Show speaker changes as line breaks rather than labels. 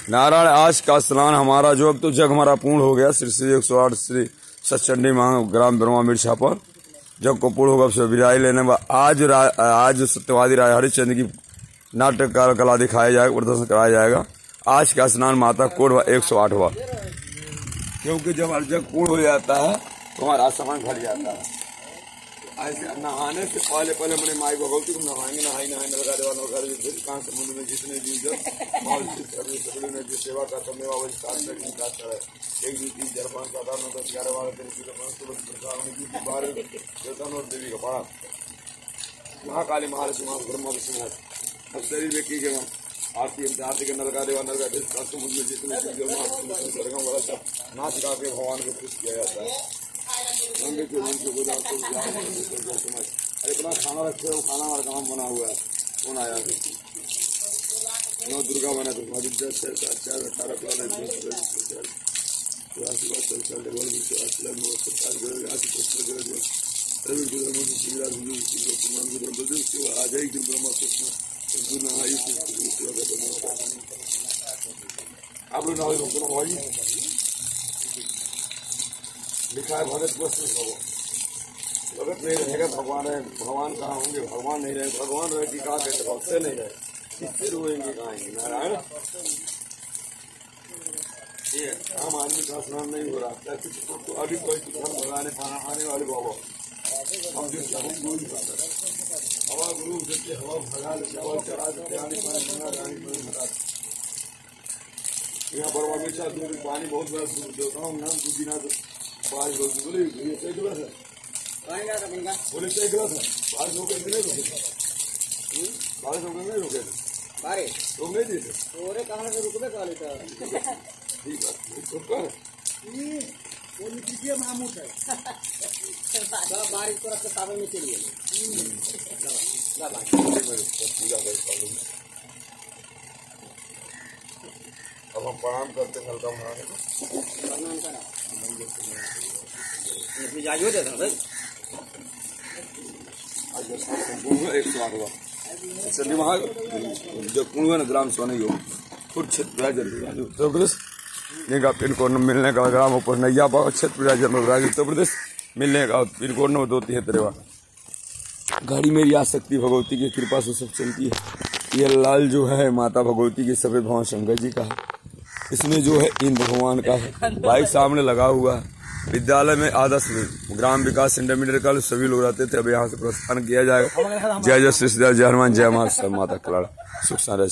नारायण आज का स्नान हमारा जो अब तो जग हमारा पूर्ण हो गया। श्री श्री 108 श्री सचंडी मां ग्राम ब्रह्मा मिर्चा पर जग को पूर्ण होगा। विदाई लेने आज सत्यवादी राय हरिश्चंद्र की नाटक कला दिखाया जाएगा, प्रदर्शन कराया जाएगा। आज का स्नान माता कोड 108वां, क्योंकि जब जग पूर्ण हो जाता है तो हमारा सामान भर जाता है। ऐसे नहाने से पहले मैंने माई भगवती को नहाएंगे, नहाई लगा देवा कहाँ समुद्र में जितने जीव सभी ने जो सेवा करता मेवा वही विकास करे। 1 2 3 4 5 7 8 9 10 11 12 13 देवी का पाठ महाकाली महालक्ष्मी ब्रह्मा विष्णु अब शरीर व्यक्ति के आरती के नलका देवा नलका समुद्र में जितने जीव नाच गा के भगवान को खुश किया जाता है। अरे इतना खाना रखे हो, खाना हमारा काम बना हुआ है। कौन आया है? नौ दुर्गा बना तो 10 लिखा है भगत वस्तु भगत नहीं रहेगा भगवान है। भगवान कहाँ होंगे? भगवान नहीं रहे, भगवान रहे कि कहा कहते भक्त से नहीं रहे, किससे रोएंगे कहाँ? नारायण ये आम आदमी का स्नान नहीं हो रहा तो अभी कोई भगाने आने वाले बाबा हम जो चाहें वो ही करते हवा गुरु देते हवा भगा लेते हवा चढ़ा देते यहाँ पर हमेशा पानी बहुत बड़ा देता हूँ नाम दूधी ना बोले सही गलत है, बोले सही गलत है। 12 लोग नहीं रोके, 12 लोग नहीं रोके, लोग नहीं देते कहाँ से रुकने वाले था। ठीक है मामूद है बारिश को रखते सावन में चलिए पूजा अब हम प्रणाम करते हल्का महाराज को प्रणाम करा ग्राम सोने उत्तर प्रदेश पिन कोड मिलने का ग्राम ऊपर नैया पाव क्षेत्र उत्तर प्रदेश मिलने का पिन कोड नंबर 273। गाड़ी मेरी आ सकती भगवती की कृपा से सब चलती है। ये लाल जो है माता भगवती की सफेद भगवान शंकर जी का है। इसमें जो है इंद्र भगवान का है। बाइक सामने लगा हुआ है। विद्यालय में आदर्श ग्राम विकास इंटरमीडिएट कॉलेज सभी लोग रहते थे। अब यहाँ से प्रस्थान किया जाएगा। जय जय श्री जय हनुमान जय माता कल्याण सुख सारे।